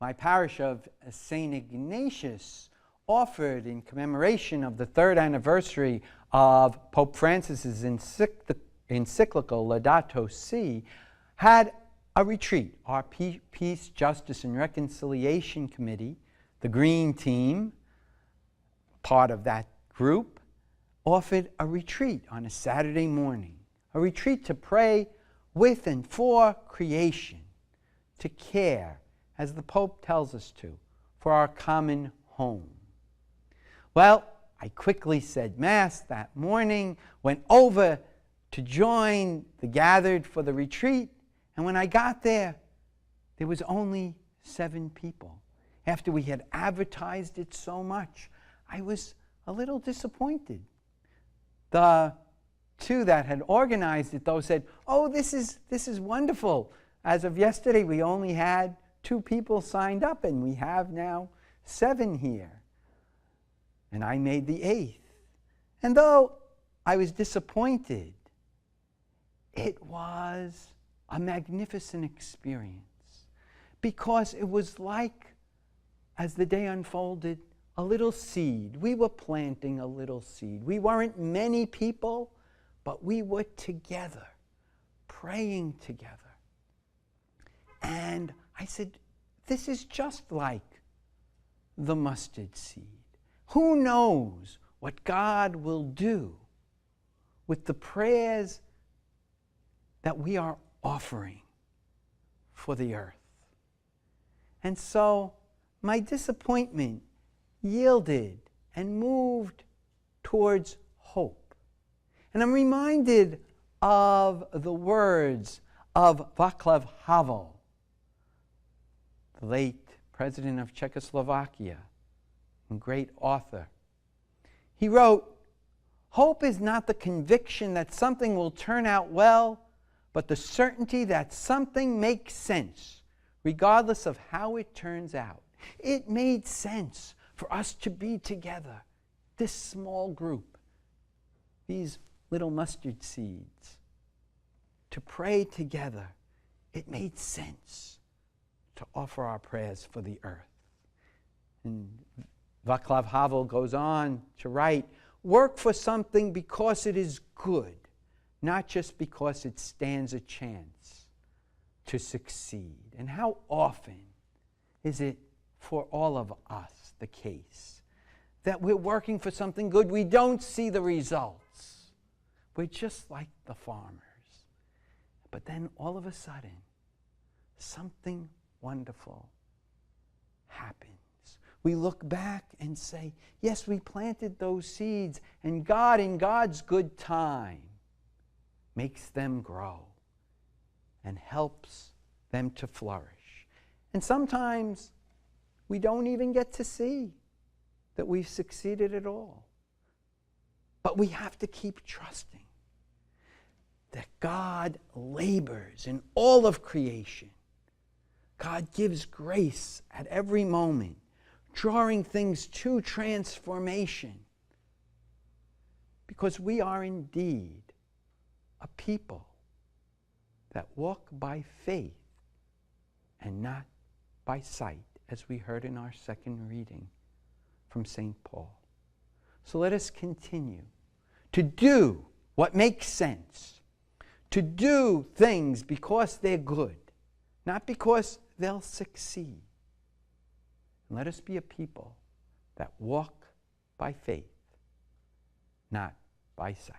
my parish of St. Ignatius offered in commemoration of the 3rd anniversary of Pope Francis's encyclical Laudato Si, had a retreat. Our Peace, Justice, and Reconciliation Committee, the Green Team, part of that group, offered a retreat on a Saturday morning, a retreat to pray with and for creation, to care, as the Pope tells us to, for our common home. Well, I quickly said Mass that morning, went over to join the gathered for the retreat, and when I got there, there was only 7 people. After we had advertised it so much, I was a little disappointed. The 2 that had organized it, though, said, "Oh, this is wonderful. As of yesterday, we only had 2 people signed up, and we have now 7 here." And I made the 8th. And though I was disappointed, it was a magnificent experience, because it was like, as the day unfolded, a little seed. We were planting a little seed. We weren't many people, but we were together, praying together. And I said, this is just like the mustard seed. Who knows what God will do with the prayers that we are offering for the earth? And so my disappointment yielded and moved towards hope. And I'm reminded of the words of Václav Havel, the late president of Czechoslovakia and great author. He wrote, "Hope is not the conviction that something will turn out well, but the certainty that something makes sense, regardless of how it turns out." It made sense for us to be together, this small group, these little mustard seeds, to pray together. It made sense to offer our prayers for the earth. And Václav Havel goes on to write, "Work for something because it is good, not just because it stands a chance to succeed." And how often is it for all of us the case that we're working for something good, we don't see the results, we're just like the farmers, but then all of a sudden something wonderful happens. We look back and say, yes, we planted those seeds, and God, in God's good time, makes them grow and helps them to flourish. And sometimes we don't even get to see that we've succeeded at all. But we have to keep trusting that God labors in all of creation. God gives grace at every moment, drawing things to transformation. Because we are indeed a people that walk by faith and not by sight, as we heard in our second reading from St. Paul. So let us continue to do what makes sense, to do things because they're good, not because they'll succeed. And let us be a people that walk by faith, not by sight.